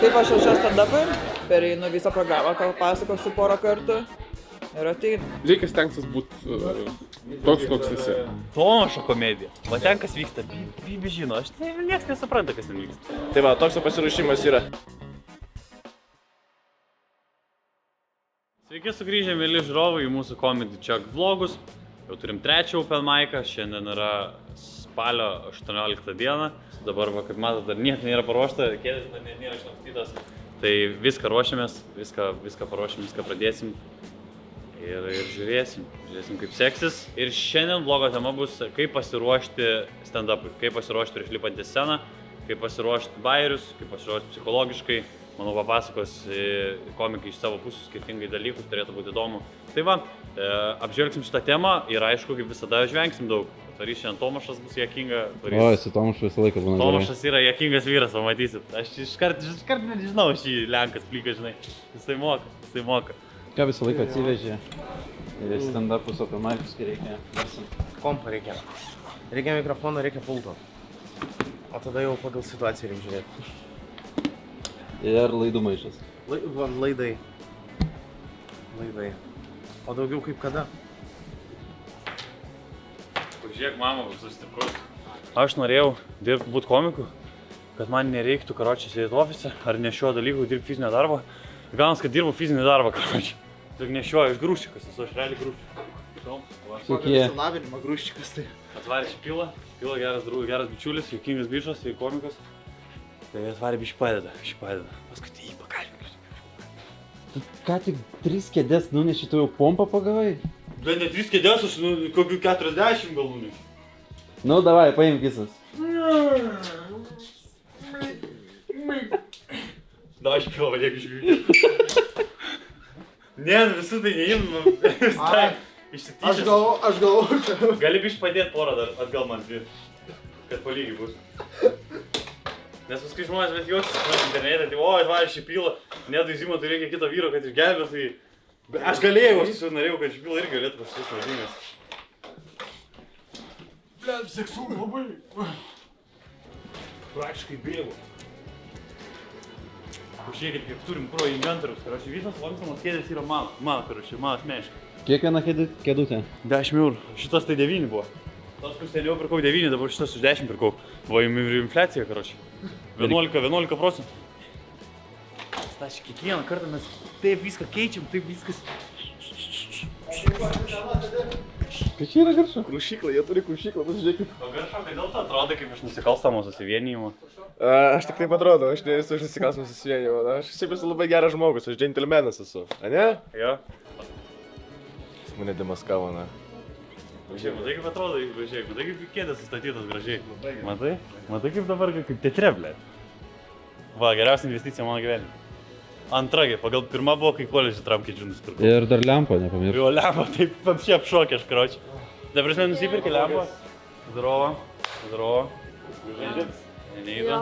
Kaip aš čia stand-up'ai, pereinu visą programą, tau pasakosiu porą kartų ir ateinu. Reikia stengtis būti toks, koks esi. Tomašo komedija. Va ten kas vyksta, Bibi žino, aš nieks nesupranta, kas ten vyksta. Tai va, toks pasiruošimas yra. Sveiki sugrįžę, mėly žiūrovai, į mūsų Comedy Chuck vlogus. Jau turim trečią open mic'ą, šiandien yra spalio 18 diena. Dabar, va, kaip matot, dar nieko nėra paruošta, kėdės dar nėra išnapstytas. Tai viską ruošiamės, viską paruošim, viską pradėsim. Ir žiūrėsim, kaip seksis. Ir šiandien vlogo tema bus, kaip pasiruošti stand-up'ui, kaip pasiruošti prieš lipant į sceną, kaip pasiruošti bajerius, kaip pasiruošti psichologiškai. Manau, papasakos komikai iš savo pusių skirtingai dalykus, turėtų būti įdomu. Tai va, apžvelgsim šitą temą ir aišku, kaip visada žvengsim daug. Tarys šiandien Tomašas bus juokinga. O, esi Tomašas visą laiką būna. Tomašas yra juokingas vyras, pamatysit. Aš iškart nežinau šį lenkas plyką, žinai. Jisai moka. Ką visą laiką atsivežė stand-up'us open mic'us, kai reikia garsinti? Kompą reikia. Reikia mikrofono, reikia pulto. O tada jau pagal situaciją reikia žiūrėti. Ir laidų maišas. Laidai. O daugiau kaip kada? Žiūrėk, mama, bus sustiprus. Aš norėjau dirbti, būti komiku, kad man nereiktų, karočiui, sėdėti ofise ar nešiuo dalykų, dirbti fizinio darbo. Gaunas, kad dirbu fizinį darbą, karočiui. Tik nešiuoju, aš grūščikas, esu aš realiai grūščikas. Kokie? Išsilavinimą grūščikas tai. Atvarė šį pilą geras draugas, geras bičiulis, juokingas bičas, tai komikas. Tai atvarė bišį padeda. Paskui tai jį pakalbinti. Tu ką tik 3 kėdės nuneši, tu jau pompą pagavai? Bet ne 3 kėdės, aš kokių 40 gal nunešiu. Nu, davai, paimk visas. Da, aš pilą vadėk išgriu. Ne, visų tai neimam. Išsityčias. Aš galvoju. Gali bišį padėti porą dar atgal man dvi. Kad palygiai bus. Nes paskui žmonės bet juoksis internete, tai o, atvarė šį pilą. Nedai Zimantui reikia kito vyro, kad išgelbės, tai... Aš galėjau, aš tiesiog norėjau, kad šį pilą irgi galėtų pasiūsti vadingas. Blet, seksu labai. Praktiškai bėgu. Pažiūrėkit, kaip turim pro inventorius, karočiui, visas lankstamos kėdės yra mano, karočiui, mano asmeniškai. Kiek viena kėdutė? 10 eurų. Šitas tai 9 buvo. Tas, kur seniau pirkau 9, dabar šitas už 10 pirkau. Buvo infliacija, karočiui. 11 procentų. Stačiai, kiekvieną kartą mes taip viską keičiam, taip viskas... Kai čia yra garšo? Krušiklą, jie turi krušiklą, pasižiūrėkit. O garšo, kai dėl to atrodo kaip iš nusikalstamo susivienijimo. Aš tik taip atrodo, aš nesu iš nusikalstamo susivienijimo. Aš šiaip esu labai geras žmogus, aš džentelmenas esu. A ne? Jo. Jis mane demaskavo, na. Važiuok, matai kaip atrodo, važiuok, matai kaip kėdės sustatytas gražiai. Matai kaip dabar, kaip teatre, blėt. Va, geriausia investicija mano gyvenime. Antra, pagal pirma buvo, kai koledžių tram kėdžių nusipirkau. Ir dar lempą nepamiršau. Jo, lempa, taip apšė apšokė aš, karočiui. Da prasme, nusipirkė lempą. Zdarova. Neįda.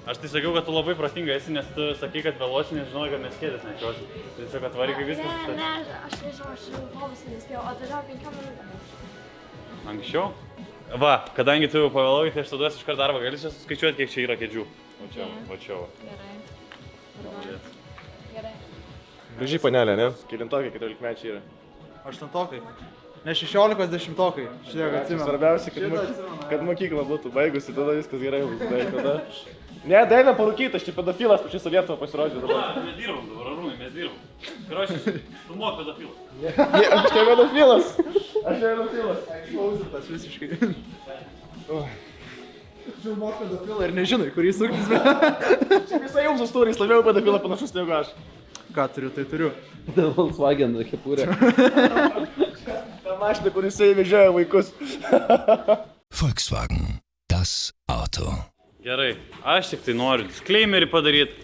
Aš tai sakiau, kad tu labai protinga esi, nes tu sakai, kad vėluosi, nes žinojai, kad mes kėdės nečiosi. Tai tiesiog atvarai, kai viskas sustatė. Ne, aš nežinau, aš autobusą nespėjau, o tada 5 minutėm. Anksčiau? Va, kadangi tu jau pavėlavai, tai aš tada iš karto darbą gali čia suskaičiuoti, kiek čia yra kėdžių. Va čia. Gerai. Gražiai panelė, ne? Kelintokai, 14-mečiai yra. 8-tokai. Ne 16-10-tokai. Šitiek atsimenu. Svarbiausia, kad mokykla būtų baigusi, tada viskas gerai bus. Tada... Ne, daina parūkyti, aš čia pedofilas po šią Lietuvą pasirodžiu dabar. Mes dirbam dabar, Arūnai, mes dirbam. Karočiui, tu moki pedofilą. Ne, aš ne pedofilas. Klausytas visiškai. Filmuok pedofilą ir nežinai, kur jis suktis, bet... Čia visai jums istorijas labiau pedofilą panašus negu aš. Ką turiu, tai turiu. Volkswagen kepurė. Ta mašina, kur jisai vežioja vaikus. Volkswagen, das Auto. Gerai, aš tik tai noriu disclaimerį padaryti.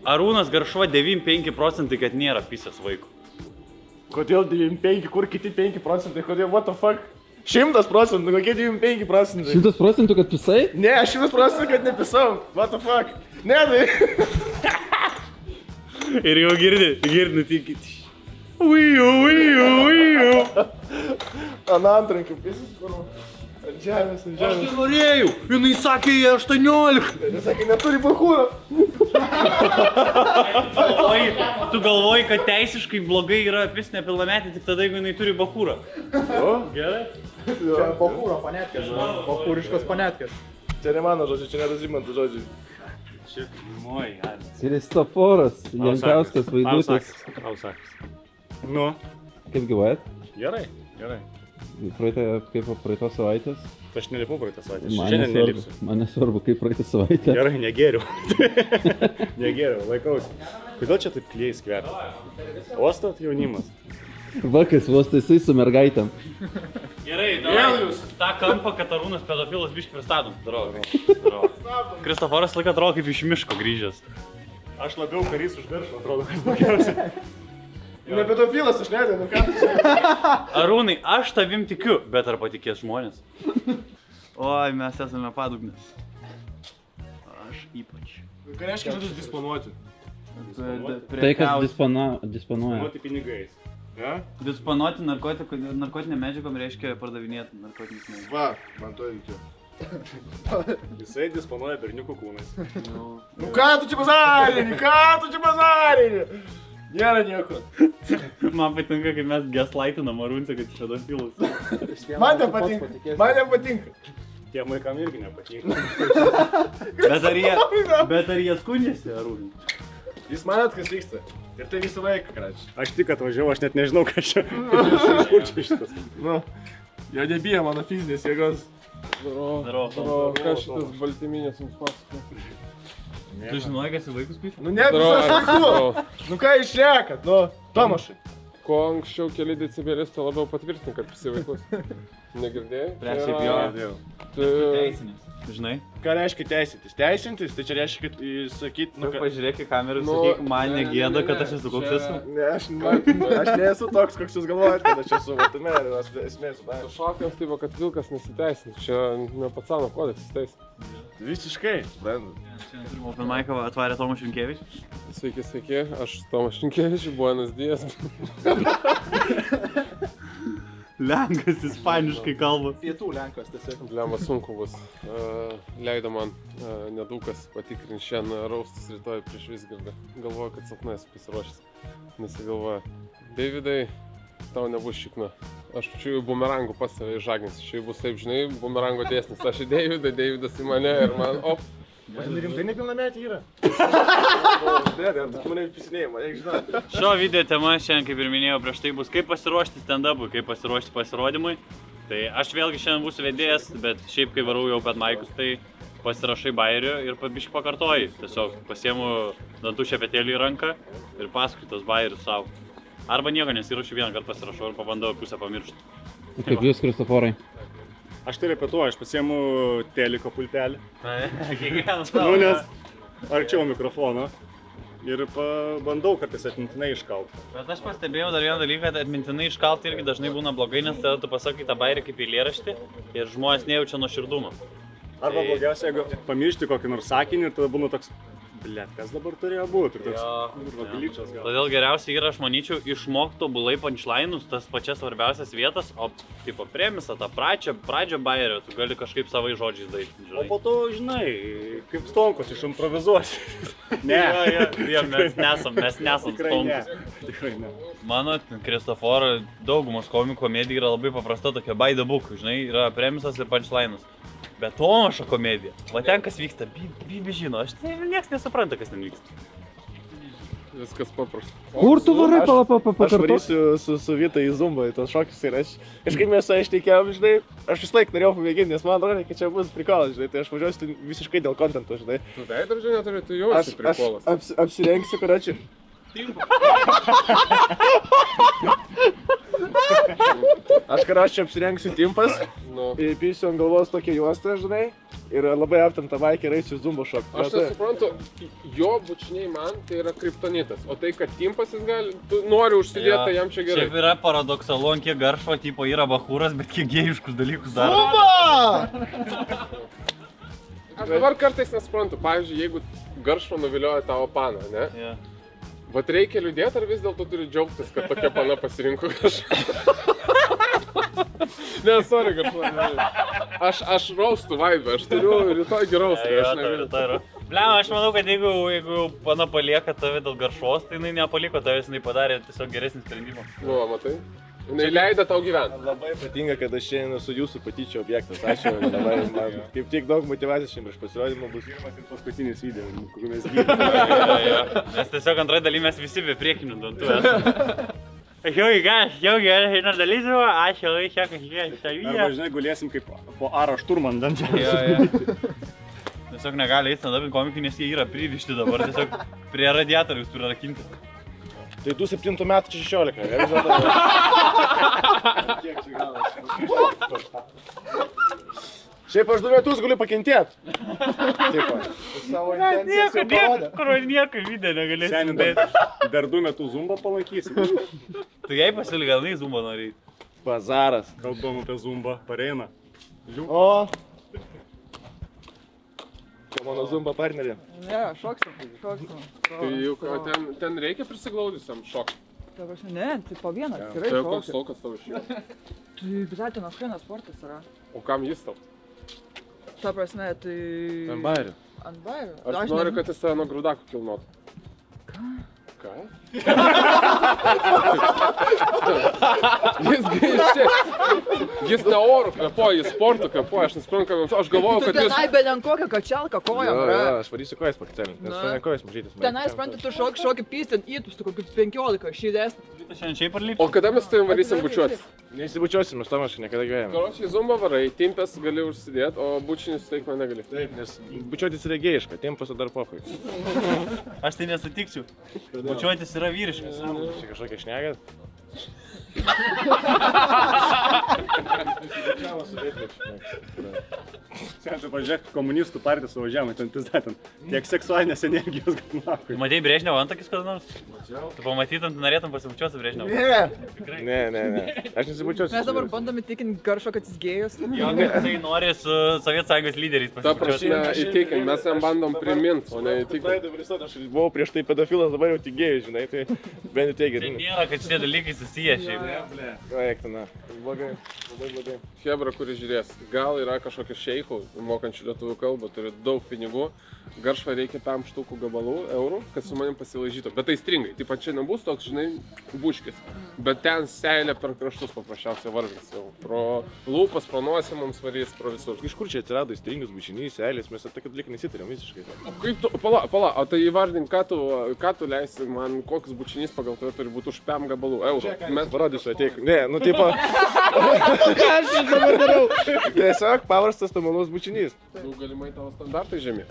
Arūnas Garšva 95 procentai, kad nėra pisės vaikų. Kodėl 95, kur kiti 5 procentai, kodėl, what the fuck? 100%, kokie 95 procentai? 100%, kad pisai? Ne, 100% kad nepisau, what the fuck? Ne, tai... Ir jau girdi tik... Uiju. Ant antrankių pisis, kur... Žemės. Norėjau, jinai sakė, jie 18. Jis sakė, neturi bachūro. Tu galvoji, kad teisiškai blogai yra pis nepilnametė tik tada, jeigu jinai turi bachūrą. Gerai? Čia bachūro panetkės, bachūriškos panetkės. Čia ne mano žodžiai, čia ne Zimanto žodžiai. Moj, Kristoforas, Jankauskas, Vaidutis. Tau sakas. Nu, Kaip gyvojat? gerai. Kaip praeitos savaitės? Aš nelipau praeitą savaitę. Man Šiandien nesvarbu. nelipsiu. Man nesvarbu, kaip praeitą savaitę. Gerai, negeriu. Negeriu, laikausi. Kodėl čia taip kliejais kvepia? Ostat jaunimas. Vakas, vos taisai su mergaitėm. Gerai, tą kampą, kad Arūnas pedofilas biškį pristatom. Darau. Kristoforas laiką atrodo kaip iš miško grįžęs. Aš labiau karys už garšą, atrodo, kad blogiausia. Ne pedofilas, aš nedėjau, nu ką tu čia? Arūnai, aš tavim tikiu, bet ar patikės žmonės? Oi, mes esame padugnės. Aš ypač. Ką reiškia žodžius disponuoti? Tai, kas disponuoja. Disponuoti pinigais. Ja? Disponuoti narkotinėm medžiagom reiškia pardavinėti narkotinius medžiagas. Va, man to reikėjo. Jisai disponuoja berniukų kūnais. Nu ką tu čia bazarini? Nėra nieko. Man patinka, kai mes gaslaitinam Arūnsę, kad jis pedofilus. Man nepatinka. Tiem vaikam irgi nepatinka. Bet ar jie skundžiasi, Arūnai? Jūs manat, kas vyksta? Ir tai visą laiką, krač. Aš tik atvažiavau, aš net nežinau, kas čia. Kur čia šitas? Nu, jo nebijo mano fizinės jėgos. Ką šitas baltyminės jums pasakoja? Tu žinojai, kas į vaikus pyšia? Nu ne, visas vaikų. Nu ką išliekat, nu, Tomašai. Kuo anksčiau keli decibelis, to labiau patvirtini, kad visi vaikus. Negirdėjai? Šiaip jo. Teisinės. Žinai? Ką reiškia teisintis? Teisintis, tai čia reiškia, kad sakyt, nu, kad... Pažiūrėk į kamerą ir sakyk, man negėda, kad aš esu koks esu. Ne, aš nesu toks, koks jūs galvojate, kad aš esu, va, tame yra esmė, sudarė. Šokas taip, kad vilkas nesiteisina. Čia ne pacano kodeksas teisina. Visiškai, suprantu. Šiandien turime Open Mic'ą atvarė Tomas Šimkevičius. Sveiki, aš Tomas Šimkevičius, Buenos Dias. Lenkas ispaniškai kalba. Pietų Lenkos tiesiog. Lemba sunku bus. Leido man nedūkas patikrinti šiandien raustus rytoj prieš Visgirdą. Galvoju, kad sapnai esu pasiruošęs. Nesigalvoja. Davidai, tau nebus šikna. Aš čia bumerangų pas save išžaginsiu. Čia bus taip, žinai, bumerango dėsnis. Aš į Davidą, Davidas į mane ir man op. Rimtai nepilnametį yra. Ar tu mane pisinėjimą, eik žinau. Šio video tema šiandien, kaip ir minėjau prieš tai, bus kaip pasiruošti stand-upui, kaip pasiruošti pasirodymui. Tai aš vėlgi šiandien būsiu vedėjas, bet šiaip kai varau jau Open Mic'us, tai pasirašai bairių ir biškį pakartoji. Tiesiog pasiemu dantų šepetėlį į ranką ir paskui tos bairius savo. Arba nieko nesirašiu, vieną kartą pasirašau ir pabandau pusę pamiršti. Kaip jūs, Kristoforai? Aš tai repetuoju, aš pasiemu teliko pultelį. Kiekvienas Nu, nes arčiau mikrofono ir pabandau kartais atmintinai iškalti. Bet aš pastebėjau dar vieną dalyką, kad atmintinai iškalti irgi dažnai būna blogai, nes tada tu pasakai tą bairį kaip eilėraštį ir žmonės nejaučia nuoširdumo. Arba blogiausia, jeigu pamiršti kokį nors sakinį ir tada būna toks, blet, kas dabar turėjo būti? Ir toks glyčas gal. Todėl geriausia yra, aš manyčiau, išmokti tobulai punchline'us, tas pačias svarbiausias vietas, o tipo premisą, tą pradžią bairio, tu gali kažkaip savai žodžiais daryti. O po to, žinai, kaip Stonkus išimprovizuosi. Ne, mes nesam Stonkus. Tikrai ne. Mano, Kristoforo, daugumos komikų komedija yra labai paprasta, tokia by the book, žinai, yra premisas ir punchline'us. Bet Tomašo komedija, va ten kas vyksta, Bibi žino, aš nieks nesupranta, kas ten vyksta. Viskas paprasta. Kur tu varai Aš pakartot? varysiu su Vita į Zumbą, į tos šokius ir aš kažkaip mes su išteikėjom, žinai, aš vis laik norėjau pamėginti, nes man atrodo, kad čia bus prikolas, žinai, tai aš važiuosiu visiškai dėl kontento, žinai. Tu veidrodžio neturi, tu jau esi prikolas. Aš apsirengsiu, karoči. Aš karoči apsirengsiu timpas, įpysiu ant galvos tokią juostą, žinai, ir labai aptantą vaikį eisiu Zumbo šokti. Aš tai suprantu, jo bučiniai man tai yra kriptonitas, o tai, kad timpas jis gali, tu nori užsidėti, tai jam čia gerai. Šiaip yra paradoksalu, ant kiek garšvo, tipo yra bachūras, bet kiek gėjiškus dalykus daro. Zumba! Aš dabar kartais nesuprantu, pavyzdžiui, jeigu garšvo nuvilioja tavo paną, ne? Yeah. Vat reikia liūdėti ar vis dėlto turi džiaugtis, kad tokia pana pasirinko kažką? Ne, sorry, kad aš raustų vaibę, aš turiu rytoj geraustą, aš negaliu. Blem, aš manau, kad jeigu pana palieka tave dėl garšvos, tai jinai nepaliko tavęs, jinai padarė tiesiog geresnį sprendimą. Nu, matai? Jinai leido tau gyventi. Labai patinka, kad aš šiandien esu jūsų patyčių objektas. Ačiū. Labai, man kaip tik daug motyvacijos šiandien prieš pasirodymą bus. Pirmas ir paskutinis video, kurį mes gydėme. Nes tiesiog antroje dalyje mes visi be priekinių dantų esame. Jau gerai, eina dalysiu, aš jau čia kažkiek savyje. Arba, žinai, gulėsim kaip po Aro šturman dančią. Tiesiog negali eiti stand-upin komikai, nes jie yra pririšti dabar, tiesiog prie radiatoriaus prirakinti. Tai tu 7 metų čia 16, ne? Kiek čia galas? Šiaip aš 2 metus galiu pakentėti. Savo intencijas jau parodė. Kur nieko video negalėsim Seniai, dėti. dar 2 metus zumbą palaikysim. Tu jai pasiūly, gal nei zumba nori. Bazaras. Kalbam apie zumbą, pareina. O. Čia mano zumba partnerė. Ne, šoksim. Tai jau ten reikia prisiglaudžiusiam šokti. Ta prasme, ne, tai po vieną atskirai Tai jau koks šoksi. laukas tavo išėjo. Tai bizatino šaina sportas yra. O kam jis tau? Ta prasme, tai... Ant bairių. Ant bairių. Ar tu nori, kad jis tave nuo grūdakų kilnotų? Ką? Jis ne orų kvėpuoja, jis sportų kvėpuoja, aš nesuprantu, aš galvoju, Tu kad jis... tenai belen kokią kačelką kojom, yra. Aš varysiu kojas pakitelint, nes Na. tu ne kojas mažytis. Tenai, supranti, tu šoki pystin įtus, tu kokiu 15, šydesnį. Šiandien šiaip ar O lyg? kada mes tavim varysim bučiuotis? Neįsibučiuosim, mes Tomaškai niekada gyvenime. Karočiai zumba varai, timpės gali užsidėti, o bučinį suteikti man negali. Taip, nes bučiuotis yra gėjiška, timpas dar pohui. Aš tai nesutikčiau. Bučiuotis yra vyriškas. Čia kažkokia šnegat. Seniai, tu pažiūrėk, komunistų partijos suvažiavimai, ten pizdatam. Tiek seksualinės energijos, kad nakui. Tu matei Brežnevo antakis kada nors? Tu pamatytum, tu norėtum pasibučiuoti su Brežnevu. Ne. Aš nesibučiuosiu. Mes dabar bandome įtikinti Garšo, kad jis gėjus. Jo, kad jisai nori su Sovietų Sąjungos lyderiais Ta pasibučiuoti. prasme, įtikim, mes jam bandom priminti, o ne įtikim. Aš buvau prieš tai pedofilas, dabar jau tik gėjus, žinai, tai bent jau Tai teigia. nėra, kad šitie dalykai susiję šiaip. Eiktina. Blogai, labai blogai. Hebra, kuris žiūrės, gal yra kažkokių šeichų, mokančių lietuvių kalbą, turi daug pinigų, Garšvai reikia 5 štukų gabalų eurų, kad su manim pasilaižytų. Bet tai stringai, taip pat čia nebus toks, žinai, buškis. Bet ten seilė per kraštus paprasčiausiai varvins jau. Pro lūpas, pro nosį mums varys, pro visur. Iš kur čia atsirado įstringus, bučinys, seilės, mes apie tokį dalyką nesitarėm visiškai. Kaip tu, pala, o tai įvardink, ką tu leisi man, koks bučinys pagal tave turi būti už 5 gabalų eurų. Mes parodysiu, ateik. Ne, nu tipo. Ką aš čia dabar darau? Tiesiog paprastas normalus bučinys. Nu, galimai tavo standartai žemi.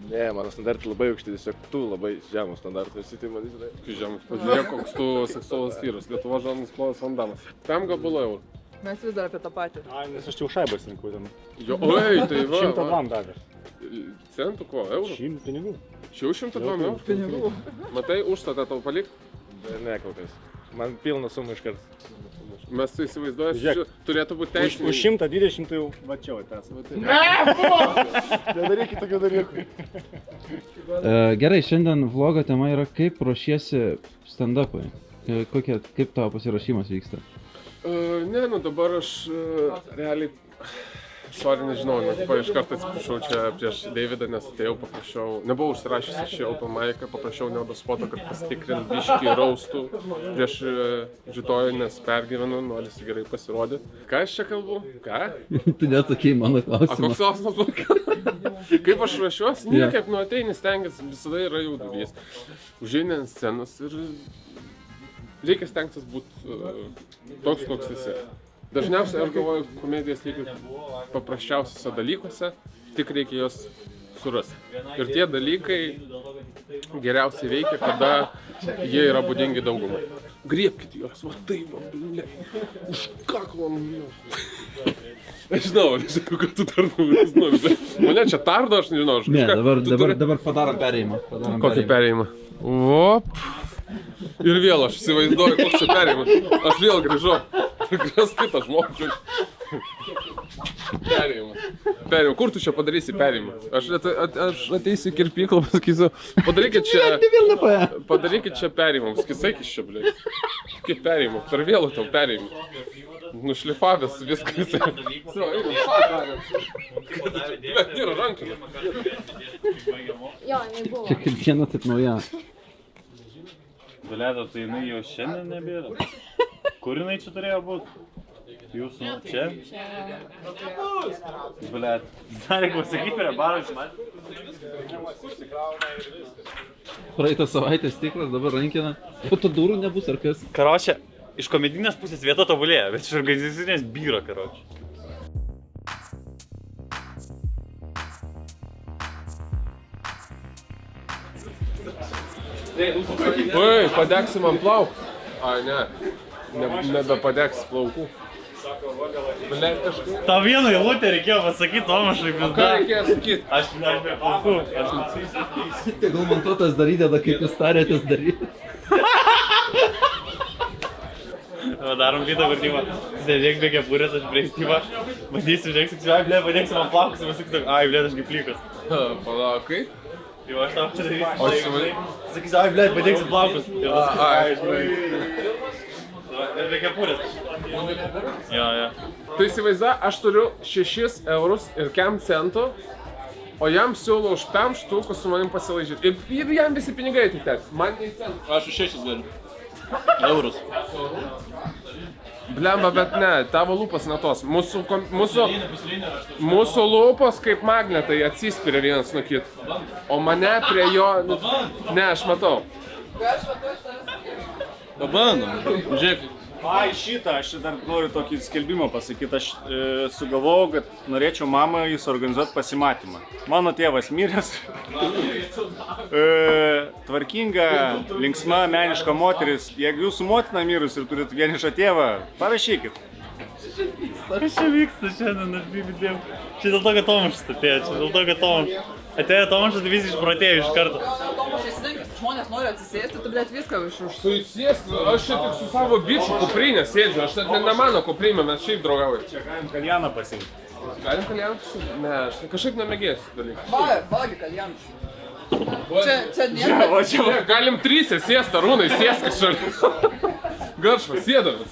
Ne, mano standartai labai aukšti, tiesiog tu labai žemų standartų esi, tai man žinai. Kai žemas, pažiūrėk, koks tu seksualus vyras. Lietuva žanas plojas vandamas. 5 gabalų eurų. Mes vis dar apie tą patį. Ai, nes aš čia už šaibas rinkau ten. Jo, oi, tai va. 102 davė. Centų ko, eurų? 100 pinigų. Čia už 102 eurų? Pinigų. Matai, užstatą tau palik? Ne, kol kas. Man pilna suma iškart. Mes tu įsivaizduoji, Žiūrėk. turėtų būti Už teisininkai. 120 tai jau va čia va tas. Nedarykit tokių dalykų. Gerai, šiandien vlogo tema yra kaip ruošiesi stand-upui. Kaip tavo pasiruošimas vyksta? Ne, nu dabar aš realiai... Sorry, nežinau, iš karto atsiprašau čia prieš Davidą, nes atėjau, paprašiau, nebuvau užsirašęs iš open mic'ą, paprašiau neodospoto, kad pasitikrint biškį raustų prieš rytoj, nes pergyvenu, norisi gerai pasirodyti. Ką aš čia kalbu? Ką? Tu neatsakėjai mano A, klausimą. koks klausimas buvo? Kaip aš ruošiuosi? Niekaip, nu ateini, stengiasi, visada yra jaudulys. Užeini ant scenos ir reikia stengtis būti toks, koks esi. Dažniausiai aš galvoju, komedijas lygiai paprasčiausiuose dalykuose, tik reikia juos surasti. Ir tie dalykai geriausiai veikia, kada jie yra būdingi daugumai. Griebkit juos, va taip, va, ble, už kaklo, nu. Aš žinau, kad tu dar nori, bet mane čia tardo, aš nežinau. Aš Ne, kažką- dabar padarom perėjimą. Kokį perėjimą? Op. Ir vėl aš įsivaizduoju, koks čia perėjimas. Aš vėl grįžau. Kas kitas žmogus. Perėjimą. Kur tu čia padarysi perėjimą? Aš ateisiu į kirpyklą, pasakysiu, padarykit čia perėjimą. Skisakys čia, blė. Kaip perėjimą? Per vėlų tau perėjimą. nušlifavęs viskas. Bet nėra rankinė. Jo, jinai buvo. Čia kaip diena, taip nauja. Duleto, tai jinai jau šiandien nebėra. Kur jinai čia turėjo būti? Jūsų čia? Dulet. Dar reikia pasakyti prie baro iš man. Praeitą savaitę stiklas, dabar rankina. Po to durų nebus ar kas? Karočią, iš komedinės pusės vieta tobulėja, bet iš organizacinės byra, karočią. Oi, padegsi man plaukus. Ai, ne. Nebepadegsi plaukų. Blet, kažkaip. Tau vieną eilutę reikėjo pasakyti, Tomašai, vis Ką dar. reikėjo sakyti? Aš be plaukų. Tegul montuotas darydėda, kaip jūs tarėtės daryti. Darom kitą vardymą. Sėdėk be kepurės, aš prie Styvą. Bandysiu, žiūrėksiu, ai, ble, padėksiu man plaukus, ir pasakysiu, ai, ble, aš kaip plykas. Palauk, kaip? Jau aš tau čia darysiu. O įsivai? Sakysiu, ai, ble, padėksiu plaukus. Ir pasakysiu, ai, aš be kepurės. Jo. Tu įsivaizduoji, aš turiu 6 eurus ir kem centų, o jam siūlau už 5 štukų su manim pasilaižyti. Ir jam visi pinigai tik teks. Man nei centų. Aš už 6 galiu. Eurus. Blemba, bet ne, tavo lūpas ne tos. Mūsų lūpos kaip magnetai atsispiria vienas nuo kito. O mane prie jo... Ne, aš matau. Pabandom. Žiūrėk. Ai, šitą, aš dar noriu tokį skelbimą pasakyti. Aš sugalvojau, kad norėčiau mamą suorganizuoti pasimatymą. Mano tėvas miręs. Tvarkinga, linksma, meniška moteris. Jeigu jūsų motina mirus ir turit vienišą tėvą, parašykit. Kas čia vyksta šiandien, aš bibidėjau. Čia dėl to, kad Tomašas atėjo, čia dėl to, kad Tomašas. Atėjo Tomašas, tai visi išprotėjo iš karto. Tomašai slinkas, žmonės nori atsisėsti, tu blėt viską už. Tu įsėsk, aš čia tik su savo bičiu kuprinė sėdžiu, aš net ne mano kuprinė, mes šiaip draugaujame. Čia galim kaljaną pasiimti. Galim kaljaną pasiimti? Ne, aš kažkaip nemėgėsiu dalykų. Vagi kaljanas. Čia nėra. Ne, galim 3 sėst, Arūnai, sėsk šalia. Garšva, sėdamas.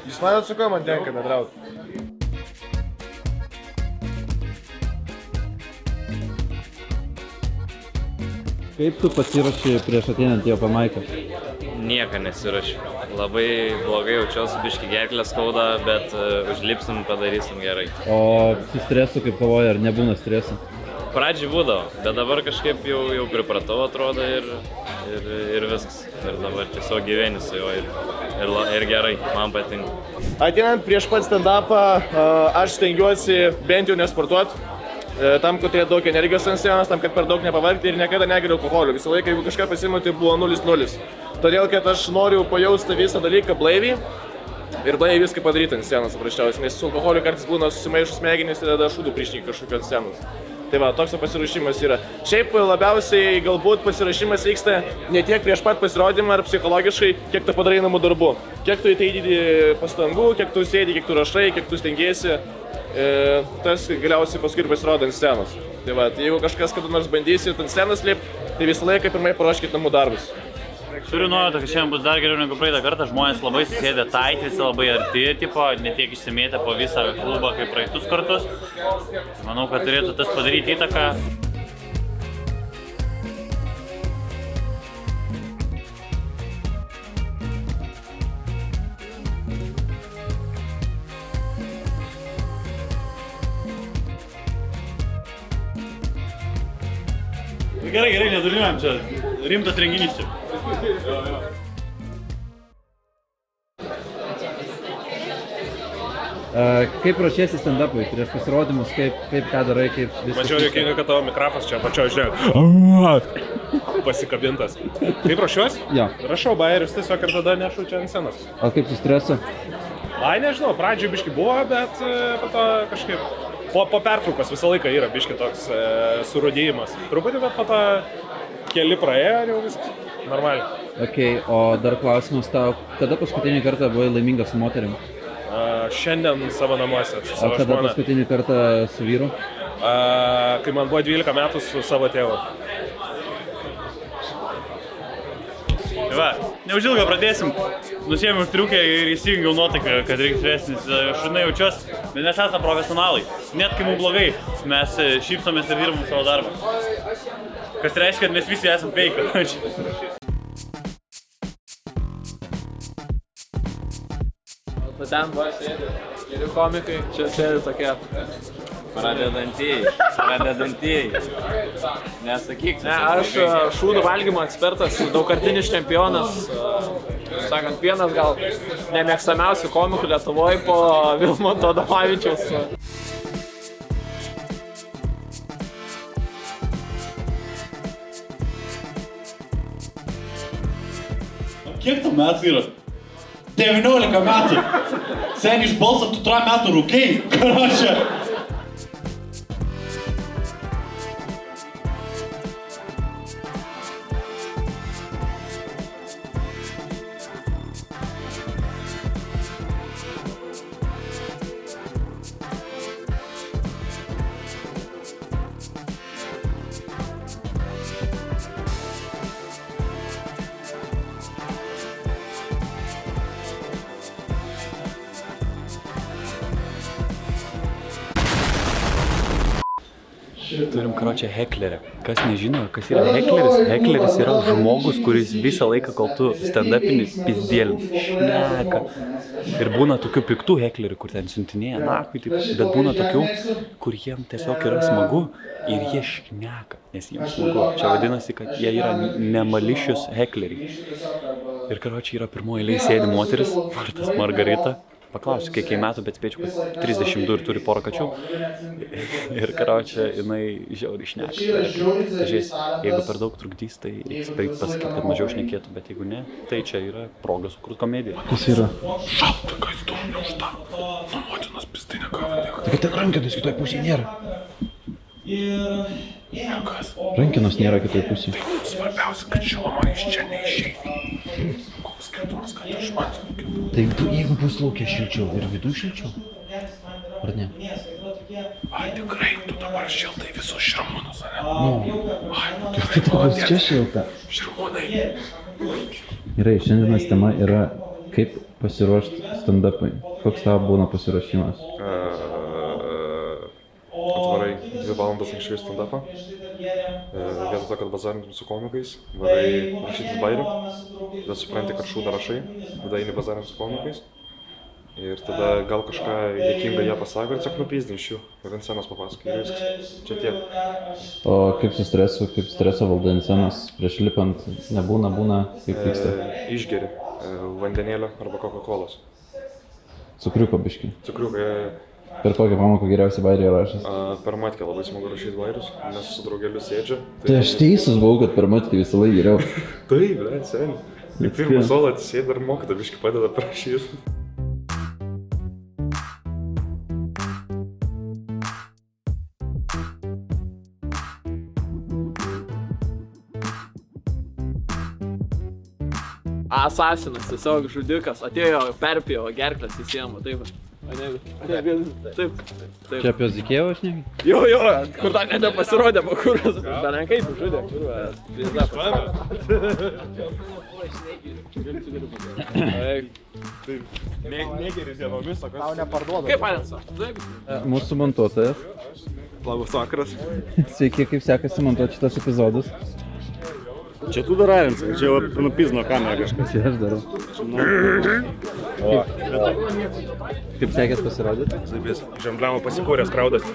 Jūs manot, su kuo man tenka bendrauti? Kaip tu pasiruoši prieš ateinant į open mic'ą? Nieką nesiruošiu. Labai blogai jaučiuosi, biški gerklę skauda, bet užlipsim, padarysim gerai. O su stresu kaip kovoji, ar nebūna streso? Pradžiai būdavo, bet dabar kažkaip jau pripratau, atrodo, ir viskas. Ir dabar tiesiog gyveni su juo ir gerai, man patinka. Ateinant prieš pat stand-upą, aš stengiuosi bent jau nesportuoti. Tam, kad turėtų daug energijos ant scenos, tam, kad per daug nepavargti ir niekada negeriu alkoholio. Visą laiką, jeigu kažką pasiimu, tai buvo 0-0. Todėl, kad aš noriu pajausti visą dalyką blaiviai ir blaiviai viską padaryti ant scenos, paprasčiausiai. Nes su alkoholiu kartais būna susimaišus smegenys ir tada šūdų prišnykį kažkokio ant scenos. Tai va, toks pasiruošimas yra. Šiaip labiausiai galbūt pasiruošimas vyksta ne tiek prieš pat pasirodymą ar psichologiškai, kiek tu padarai namų darbų. Kiek tu į tai įdedi pastangų, kiek tu sėdi, kiek tu rašai, kiek tu stengiesi. Tas galiausiai paskui ir pasirodo ant scenos. Tai va, tai jeigu kažkas kada nors bandysit ant scenos lipti, tai visą laiką pirmai paruoškit namų darbus. Turiu nuojautą, kad šiandien bus dar geriau negu praeitą kartą. Žmonės labai susėdė tait, visi labai arti, tipo, ne tiek išsimėtę po visą klubą kaip praeitus kartus. Manau, kad turėtų tas padaryti įtaką. Gerai, nedurniuojam čia. Rimtas renginys čia. Kaip ruošiesi stand-upui prieš pasirodymus, kaip ką darai, kaip viskas? Mačiau juokinga, kad tavo mikrofas čia apačioj, žiūrėk. Pasikabintas. Kaip ruošiuosi? Jo. Rašau bairius tiesiog ir tada nešu čia ant scenos. O kaip su stresu? Ai, nežinau, pradžioj biški buvo, bet po to kažkaip... Po pertraukos visą laiką yra biški toks surūdėjimas. Truputį, bet po to keli praėjo ir jau viskas normaliai. Ok, o dar klausimas tau, kada paskutinį kartą buvai laimingas su moterim? Šiandien savo namuose su O savo kada žmona. paskutinį kartą su vyru? Kai man buvo 12 metų su savo tėvu. Va, neužilgo pradėsim. Nusėmiau striukę ir įsijungiau nuotaiką, kad reikia svesnis. Šunai jaučiuos, bet mes esame profesionalai. Net kai mums blogai, mes šypsomės ir dirbam savo darbą. Kas reiškia, kad mes visi esame fake. Ten va sėdi, keli komikai, čia sėdi tokie. Pradedantieji. Nesakyk. Ne, aš šūdų valgymo ekspertas, daugkartinis čempionas. Sakant, vienas gal nemėgstamiausių komikų Lietuvoje po Vilmanto Adomavičiaus. Kiek tau metų yra? 19 metų. Seniai iš balso, tu 3 metų rūkiai. Karočią. Turim, karočią, heklerę. Kas nežino, kas yra hekleris? Hekleris yra žmogus, kuris visą laiką, kol tu stand-upinį pizdėlį šneka. Ir būna tokių piktų heklerių, kur ten siuntinėja, nakui, bet būna tokių, kur jiem tiesiog yra smagu ir jie šneka, nes jiems smagu. Čia vadinasi, kad jie yra nemališius hekleriai. Ir, karočią, yra pirmoji eilėje sėdi moteris, vardas Margarita. Paklausiu, kiek jai metų, bet spėčiau, kad 32 ir turi porą kačių. Ir, karočią, jinai žiauriai šneka. Tai žiūrės, jeigu per daug trukdys, tai reiks pasakyti, kad mažiau šnekėtų, bet jeigu ne, tai čia yra proga sukurti komediją. Kas yra? Šalta, kai tu neužta. Nu, motinos pistai nekalbė. Tai tik rankenos kitoj pusėje nėra. Kas? Rankenos nėra kitoj pusėje. Svarbiausia, kad šiluma iš čia neišeitų. Koks skirtumas, kad aš man. Tai jeigu bus laukia šilčiau ir vidų šilčiau? Ar ne? Ai, tikrai, tu dabar šiltai visus širmūnus, ar ne? Nu. Ai, Tai bus čia šilta. širmūnai. Gerai, šiandienos tema yra kaip pasiruošti stand-upui. Koks tavo būna pasiruošimas? Atvarai 2 valandas anksčiau į stand-upą. Vietoj to, kad bazarintum su komikais, varai rašytis bairių. Tada supranti, kad šūdą rašai, tada eini bazarinti su komikais. Ir tada gal kažką dėkinga jie pasako ir tiesiog nupyzdini iš jų. Ir ant scenos papasakai ir viskas. Čia tiek. O kaip su stresu, kaip streso valdai ant scenos prieš lipant nebūna, kaip vyksta? Išgeri vandenėlio arba Coca-Colos. Cukriuko biškį. Cukriukai. Per kokią pamoką geriausiai bairį rašęs? Per matkę labai smagu rašyti bairius, nes su draugeliu sėdžiu. Tai aš teisus buvau, kad per matkę visą laiką geriau. Taip, ble, seniai. Ir pirmą solą atsisėdi ir mokyta biškį padeda prašyti. Asasinas, tiesiog žudikas, atėjo, perpėjo gerklės į sieną, taip. Taip. Čia apie Zikėjevą šneki? Jo, kur dar net nepasirodė, kuras, dar nenkai žudė, Negeri dienomis, o kas? Tau neparduoda. Kaip Alensa? Mūsų montuotojas. Labas vakaras. Sveiki, kaip sekasi montuoti šitas epizodus? Čia tu dar Alensa, čia jau nupizno kamerą kažkas. Čia aš darau. Kaip sekės pasirodyti? Žembliamo pasikūręs kraudas.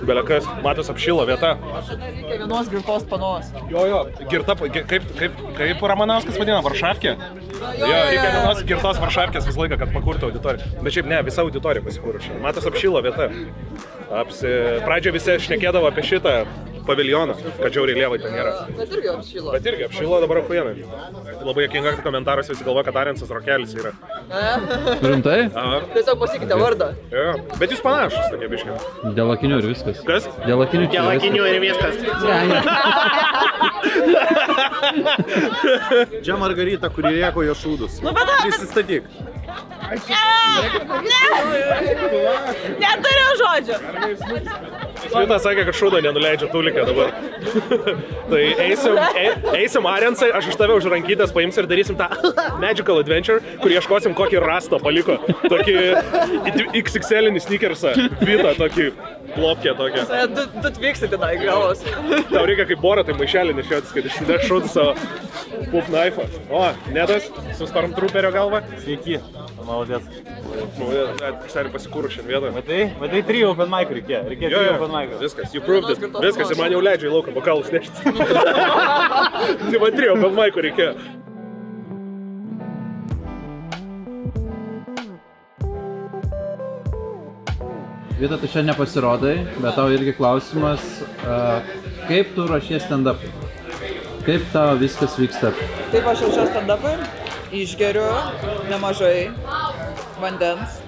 Belekas, matos apšilo vieta. Reikia vienos girtos panos. Jo, girta, kaip Ramanauskas vadina, Varšavkė? Jo, reikia vienos girtos Varšavkės visą laiką, kad pakurtų auditoriją. Bet šiaip ne, visa auditorija pasikūrė. Matos apšilo vieta. Pradžioje visi šnekėdavo apie šitą paviljoną, kad žiauriai lievai ten nėra. Bet irgi apšilo. Bet irgi apšilo dabar achuienai. Labai jokinga, kad komentaruose visi galvoja, kad Arensas Rokelis yra. Rimtai? Tiesiog pasikeitė vardą. Jo, bet jūs panašus tokie biškai. Dėl akinių ir viskas. Kas? Dėl akinių ir viskas. Čia Margarita, kuri rėko jo šūdus. Prisistatyk. Neturiu žodžių. Svita sakė, kad šūdo nenuleidžia tulikę dabar. Tai eisim Arensai, aš iš tave už rankytės paimsiu ir darysim tą Magical Adventure, kur ieškosim kokį rastą paliko. Tokį XXL-inį sneakersą, vitą, tokį plopkę tokią. Tu atvyksti tenai galvos. Tau reikia kaip Bora, tai maišelį nešiotis, kad išsideš šauti savo pup knife'ą. O, Nedas, su Stormtrooperio galva. Sveiki, maladės. Sari pasikūrų šiandien vietą. Matai 3 open mic'ų reikėjo. Reikėjo 3 open mic'ų. Viskas, you proved it. Viskas, ir man jau leidžia į lauką bokalus nešti. Tai man 3 open mic'ų reikėjo. Vita, tu šiandien nepasirodai, bet tau irgi klausimas, kaip tu ruošies stand-up'ui? Kaip tau viskas vyksta? Taip aš ruošiuos stand-up'ui, išgeriu nemažai vandens,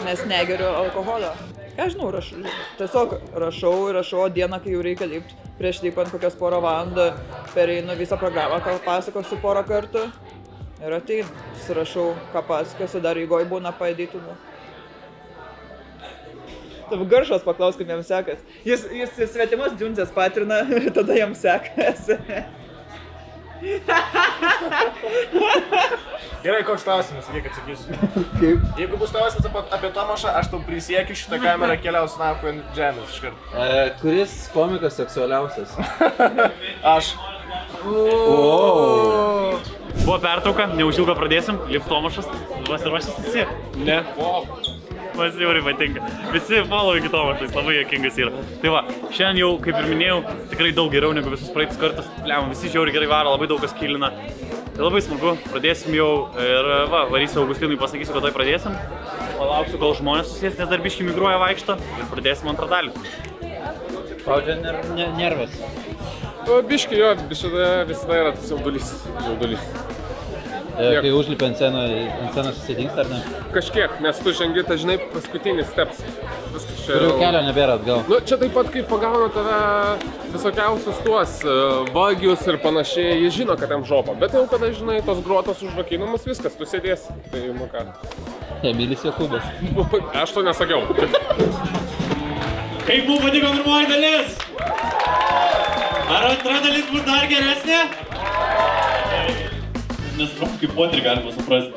nes negeriu alkoholio. Ką žinau, tiesiog rašau dieną, kai jau reikia lipti. Prieš lipant kokias porą valandų pereinu visą programą, ką pasakosiu porą kartų ir ateinu. Susirašau, ką pasakosiu, dar įgoj būna paėdytų. Taip garšas paklaus, kaip jam sekas. Jis svetimas džiundzės patrina ir tada jam sekasi. Gerai, koks klausimas, kiek atsakysiu. Kaip? Jeigu bus klausimas apie Tomašą, aš tau prisiekiu, šitą kamerą keliaus naku ant žemės iškart. Kuris komikas seksualiausias? Aš. Buvo pertrauka, neužilgo pradėsim. Lipt Tomašas. Pasiruošęs visi? Ne. Man žiauriai patinka. Visi followingi Tomašais, labai juokingas yra. Tai va, šiandien jau, kaip ir minėjau, tikrai daug geriau negu visus praeitus kartus. Visi žiauriai gerai varo, labai daug kas kilina. Tai labai smagu, pradėsim jau ir va, varysiu Augustinui, pasakysiu, kad tai pradėsim. Palauksiu, kol žmonės susės, nes dar biškį migruoja vaikšto ir pradėsim antrą dalį. Spaudžia nervas. Biškį jo, visada yra tas jaudulys. Kai užlipi ant scenos susidingsta, ar ne? Kažkiek, nes tu žengi, tai žinai, paskutinis steps. Kurio kelio nebėra atgal. Nu, čia taip pat, kaip pagauna tave visokiausius tuos vagius ir panašiai, jis žino, kad jam žopa. Bet jau kada, žinai, tos grotos užrakinamas, viskas, tu sėdėsi. Tai, nu ką. Emilis Jokūbas. Aš to nesakiau. Kaip mums patiko pirmoji dalis? Ar antra dalis bus dar geresnė? Nesuprantu, kaip potrį galima suprasti.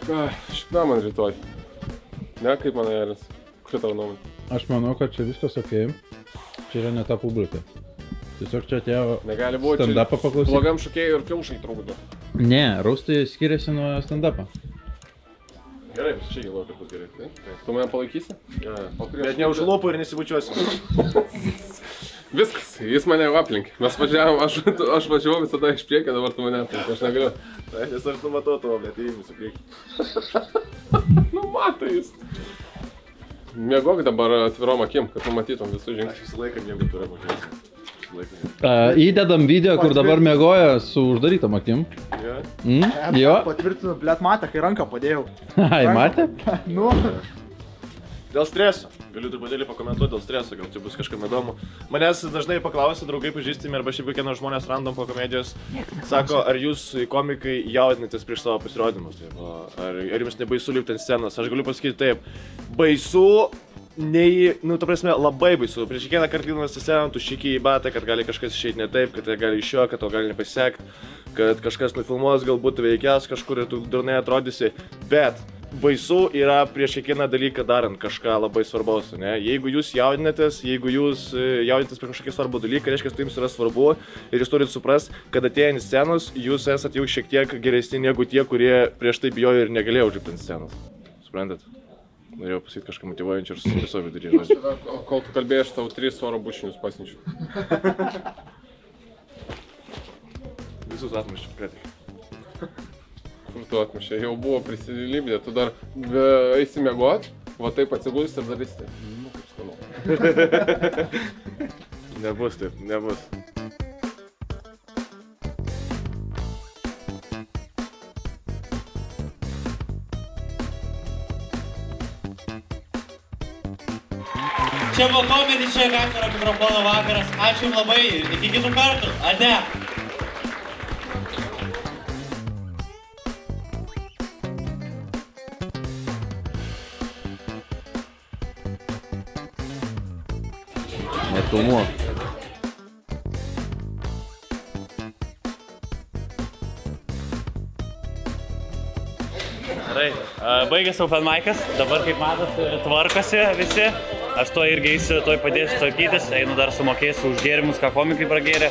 Ką, šitą man rytoj. Ne, kaip man Elis? Kokia tavo nuomonė? Aš manau, kad čia viskas okei. Čia yra ne ta publika. Tiesiog čia atėjo stand-upą paklausyti. Blogam šokėjui ir kiaušai trukdo. Ne, raustai skiriasi nuo stand-upą. Gerai, bet čia galvoju, kad bus gerai. Tai? Tu mane palaikysi? Bet ne už lopų ir nesibučiuosi. Viskas, jis mane jau aplink. Mes važiavom, aš važiavau visada iš priekio, dabar tu mane aplink, aš negaliu. Tai nes aš tu matau tavo, bet įimu su priekį. Nu matai jis. Miegok dabar atvirom akim, kad tu matytum visus žingsnius. Aš visą laiką miegu turiu mažiausiai. Įdedam video, kur dabar miegoja su uždarytom akim. Jo. Patvirtinu, blėt, matė, kai ranką padėjau. Ai, matė? Nu. Dėl streso. Galiu truputėlį pakomentuoti dėl streso, gal čia bus kažkam įdomu. Manęs dažnai paklausia, draugai pažįstami arba šiaip kokie nors žmonės random po komedijos. Sako, ar jūs komikai jaudinatės prieš savo pasirodymus? Ar jums nebaisu lipti ant scenos? Aš galiu pasakyti taip. Baisu, ta prasme, labai baisu. Prieš kiekvieną kartą lydamas į sceną, tu šikiai į batą, kad gali kažkas išeiti ne taip, kad tai gali iš jo, kad to gali nepasisekti, kad kažkas nufilmuos, galbūt veikės kažkur ir tu durnai atrodysi. Bet baisu yra prieš kiekvieną dalyką darant kažką labai svarbaus, ne? Jeigu jūs jaudinatės, prieš kažkokį svarbų dalyką, reiškia, tai jums yra svarbu ir jūs turite suprasti, kad atėję ant scenos, jūs esate jau šiek tiek geresni negu tie, kurie prieš tai bijojo ir negalėjo užlipti ant scenos. Suprantat? Norėjau pasakyti kažką motyvuojančią ir susitiso vidurį. Kol tu kalbėjai, aš tau 3 oro bušinius pasničiu. Visus atmuščiau, kretai. Kur tu atmušė? Jau buvo prisilipdė, tu dar eisi miegot, va taip atsigulsi ir darysi taip. Nu, kaip skanu. Nebus taip, nebus. Čia buvo Comedy Check, atviro mikrofono vakaras. Ačiū jums labai ir iki kitų kartų. Ate. Nefilmuok. Gerai, baigėsi open mic'as, dabar kaip matot tvarkosi visi. Aš to irgi eisiu, toj padėsiu tvarkytis, einu dar sumokėsiu už gėrimus, ką komikai pragėrė.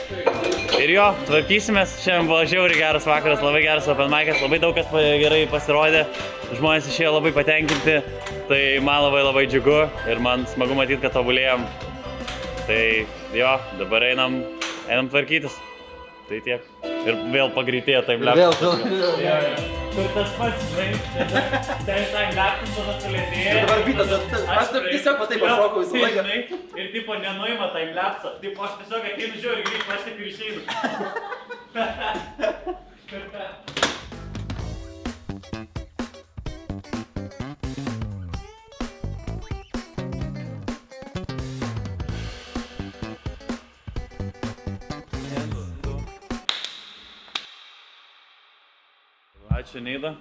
Ir jo, tvarkysimės, šiandien buvo žiauriai geras vakaras, labai geras open mic'as, labai daug kas gerai pasirodė, žmonės išėjo labai patenkinti, tai man labai džiugu ir man smagu matyti, kad tobulėjom. Tai jo, dabar einam tvarkytis, tai tiek. Ir vėl pagreitėjo timelapse. Kur tas pats, žinai, ten timelapse tada sulėtėjo. Dabar bitas, aš tiesiog taip pašokau visą laiką. Ir tipo nenuima timelapse, tipo aš tiesiog ateinu žiūriu ir grįžtu, aš tik ir išeinu. Ačiū Neida,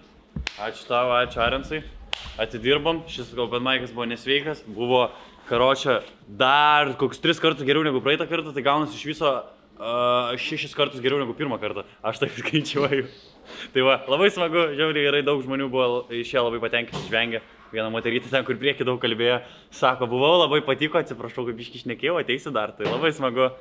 ačiū tau, ačiū Arensai. Atidirbom, šis open mic'as buvo nesveikas, buvo karočią dar kokius 3 kartus geriau negu praeitą kartą, tai gaunasi iš viso 6 kartus geriau negu pirmą kartą, aš taip skaičiuoju. Tai va, labai smagu, žiauriai gerai, daug žmonių buvo išėję labai patenkinti, žvengė. Viena moterytė ten, kur prieki daug kalbėjo, sako, buvau, labai patiko, atsiprašau, kaip biškį šnekėjau, ateisi dar, tai labai smagu.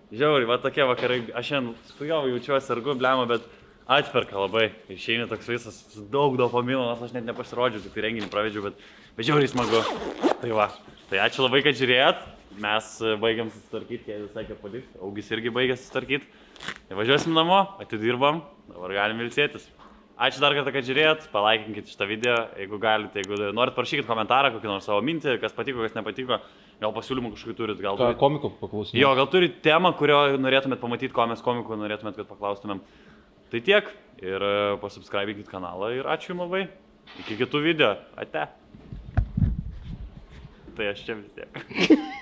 Žiauriai, va tokie vakarai, aš šiandien jaučiuosi sargu, blemo, bet atperka labai, išeini toks visas, daug dopamino, nors aš net nepasirodžiau, tik tai renginį pravedžiau, bet žiauriai smagu. Tai va, tai ačiū labai, kad žiūrėjot, mes baigiam susitvarkyti, Kėdis sakė palikt, Augis irgi baigė susitvarkyti. Tai važiuosim namo, atidirbam, dabar galim ilsėtis. Ačiū dar kartą, kad žiūrėjot, palaikinkit šitą video, jeigu galite, jeigu norit, parašykit komentarą, kokį nors savo mintį, kas patiko, kas nepatiko, gal pasiūlymų kažkokių turit, gal turit. Komikų paklausimų. Jo, gal turit temą, kurio norėtumėt pamatyti, ko mes komikų norėtumėt, kad paklaustumėm. Tai tiek ir pasubscribykit kanalą ir ačiū jums labai. Iki kitų video. Ate. Tai aš čia vis tiek.